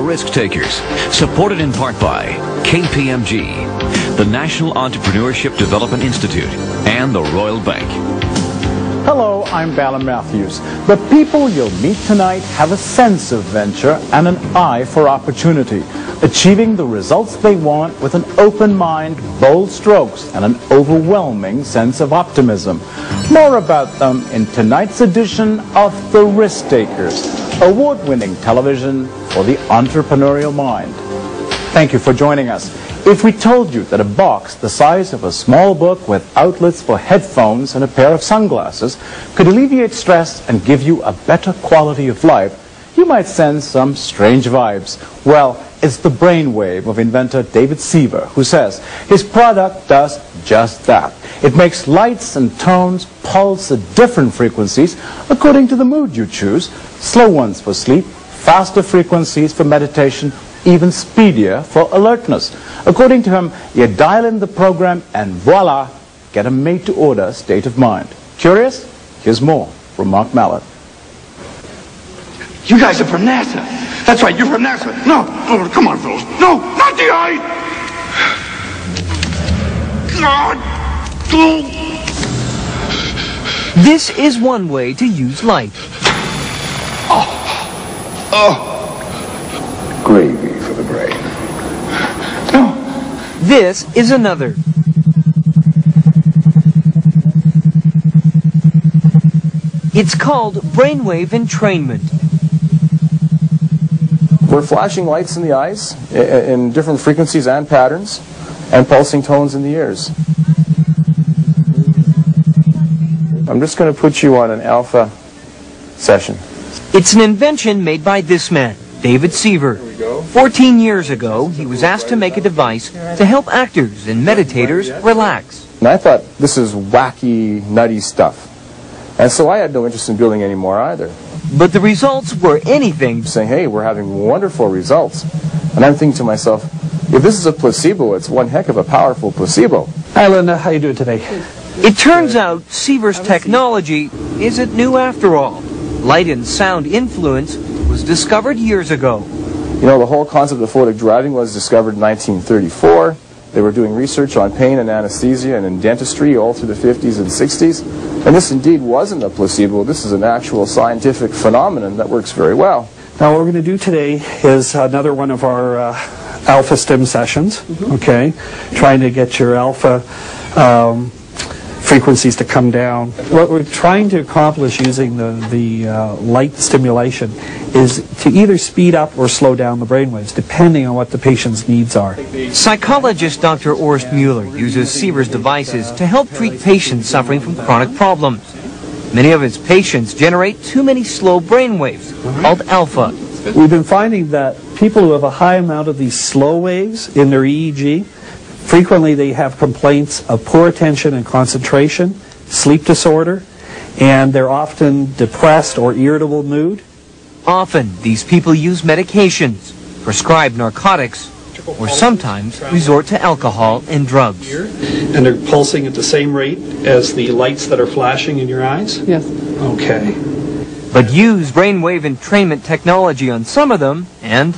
Risk Takers, supported in part by KPMG, the National Entrepreneurship Development Institute, and the Royal Bank. Hello, I'm Ballum Matthews. The people you'll meet tonight have a sense of venture and an eye for opportunity, achieving the results they want with an open mind, bold strokes, and an overwhelming sense of optimism. More about them in tonight's edition of The Risk Takers, award-winning television for the entrepreneurial mind. Thank you for joining us. If we told you that a box the size of a small book with outlets for headphones and a pair of sunglasses could alleviate stress and give you a better quality of life, you might sense some strange vibes. Well, it's the brainwave of inventor David Seaver, who says his product does just that. It makes lights and tones pulse at different frequencies according to the mood you choose. Slow ones for sleep, faster frequencies for meditation, even speedier for alertness. According to him, you dial in the program and voila, get a made-to-order state of mind. Curious? Here's more from Mark Mallett. You guys are from NASA. That's right, you're from NASA. No, oh, come on, fellas. No, not the eye. God. Oh. This is one way to use light. Gravy for the brain. No. This is another. It's called brainwave entrainment. We're flashing lights in the eyes in different frequencies and patterns, and pulsing tones in the ears. I'm just going to put you on an alpha session. It's an invention made by this man, David Seaver. 14 years ago, he was asked to make a device to help actors and meditators relax. And I thought, this is wacky, nutty stuff. And so I had no interest in building anymore either. But the results were anything. Saying, hey, we're having wonderful results. And I'm thinking to myself, if this is a placebo, it's one heck of a powerful placebo. Hi, Linda. How you doing today? It turns out Seaver's technology isn't new after all. Light and sound influence was discovered years ago. You know, the whole concept of photic driving was discovered in 1934. They were doing research on pain and anesthesia and in dentistry all through the 50s and 60s. And this indeed wasn't a placebo. This is an actual scientific phenomenon that works very well. Now what we're going to do today is another one of our alpha stim sessions, okay? Trying to get your alpha frequencies to come down. What we're trying to accomplish using the light stimulation is to either speed up or slow down the brainwaves, depending on what the patient's needs are. Psychologist Dr. Orst Mueller uses Seaver's devices to help treat patients suffering from chronic problems. Many of his patients generate too many slow brainwaves, called alpha. We've been finding that people who have a high amount of these slow waves in their EEG, frequently they have complaints of poor attention and concentration, sleep disorder, and they're often depressed or irritable mood. Often, these people use medications, prescribe narcotics, or sometimes resort to alcohol and drugs. And they're pulsing at the same rate as the lights that are flashing in your eyes? Yes. Okay. But use brainwave entrainment technology on some of them, and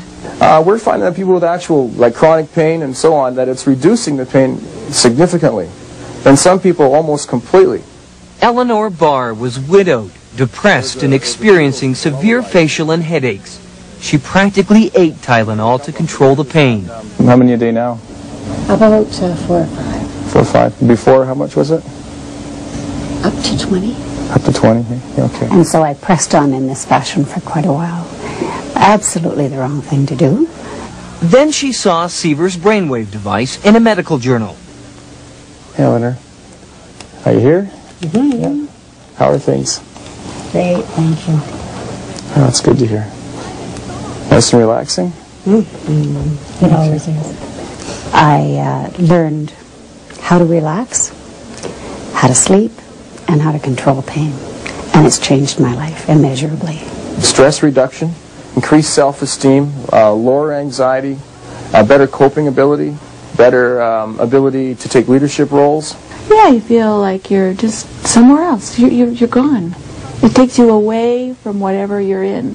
we're finding that people with actual, like chronic pain and so on, that it's reducing the pain significantly. And some people almost completely. Eleanor Barr was widowed, depressed, and experiencing severe facial and headaches. She practically ate Tylenol to control the pain. How many a day now? About 4 or 5. 4 or 5. Before, how much was it? Up to 20. Up to 20, okay. And so I pressed on in this fashion for quite a while. Absolutely the wrong thing to do. Then she saw Seaver's brainwave device in a medical journal. Hey, Eleanor. Are you here? Mm-hmm. Yeah. How are things? Great, thank you. Oh, that's good to hear. Nice and relaxing? Mm-hmm. It always is. I learned how to relax, how to sleep, and how to control pain. And it's changed my life immeasurably. Stress reduction, increased self-esteem, lower anxiety, better coping ability, better ability to take leadership roles. Yeah, you feel like you're just somewhere else. You're gone. It takes you away from whatever you're in.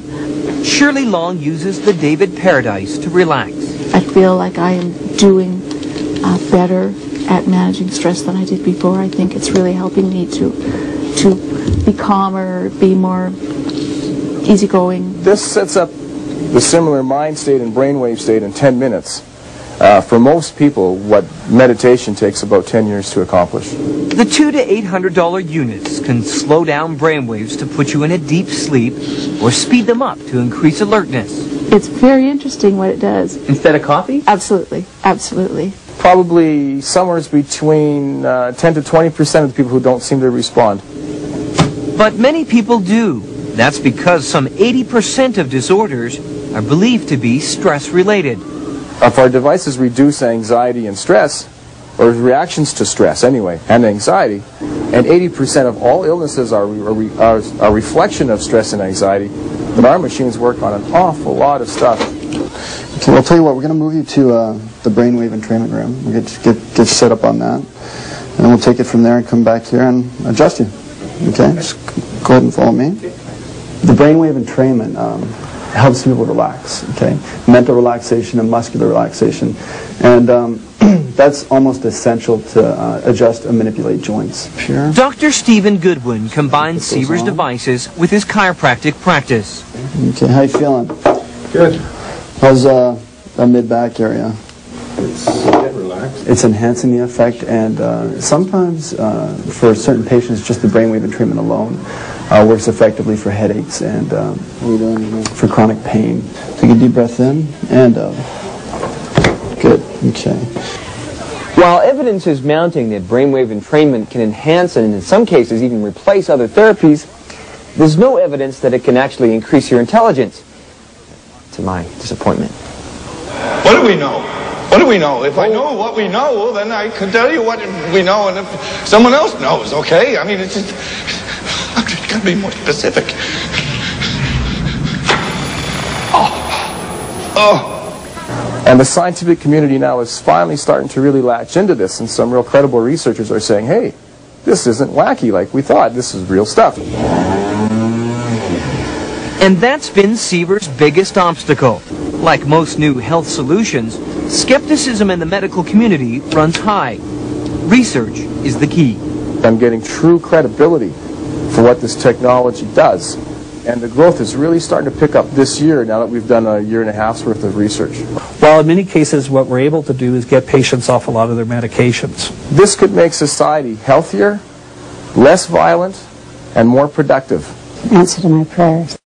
Shirley Long uses the David Paradise to relax. I feel like I am doing better at managing stress than I did before. I think it's really helping me to be calmer, be more easygoing. This sets up the similar mind state and brainwave state in 10 minutes. For most people, what meditation takes about 10 years to accomplish. The $200 to $800 units can slow down brainwaves to put you in a deep sleep or speed them up to increase alertness. It's very interesting what it does. Instead of coffee? Absolutely, absolutely. Probably somewhere between 10 to 20% of the people who don't seem to respond. But many people do. That's because some 80% of disorders are believed to be stress-related. If our devices reduce anxiety and stress, or reactions to stress anyway, and anxiety, and 80% of all illnesses are a reflection of stress and anxiety, then our machines work on an awful lot of stuff. Okay, well, I'll tell you what, we're going to move you to the brainwave entrainment room. We'll get set up on that, and then we'll take it from there and come back here and adjust you. Okay, just go ahead and follow me. The brainwave entrainment helps people relax, okay? Mental relaxation and muscular relaxation. And that's almost essential to adjust and manipulate joints. Sure. Dr. Stephen Goodwin combines Seaver's devices with his chiropractic practice. Okay, how you feeling? Good. How's the mid-back area? It's getting relaxed. It's enhancing the effect, and sometimes for certain patients, just the brainwave entrainment alone works effectively for headaches and for chronic pain. Take a deep breath in and out. Good. Okay. While evidence is mounting that brainwave entrainment can enhance and in some cases even replace other therapies, there's no evidence that it can actually increase your intelligence, to my disappointment. What do we know? What do we know? If I know what we know, then I can tell you what we know, and if someone else knows, okay? I mean, it's just, it's got to be more specific. And the scientific community now is finally starting to really latch into this, and some real credible researchers are saying, hey, this isn't wacky like we thought. This is real stuff. And that's been Seaver's biggest obstacle. Like most new health solutions, skepticism in the medical community runs high. Research is the key. I'm getting true credibility for what this technology does. And the growth is really starting to pick up this year now that we've done a year and a half's worth of research. Well, in many cases, what we're able to do is get patients off a lot of their medications. This could make society healthier, less violent, and more productive. Answer to my prayers.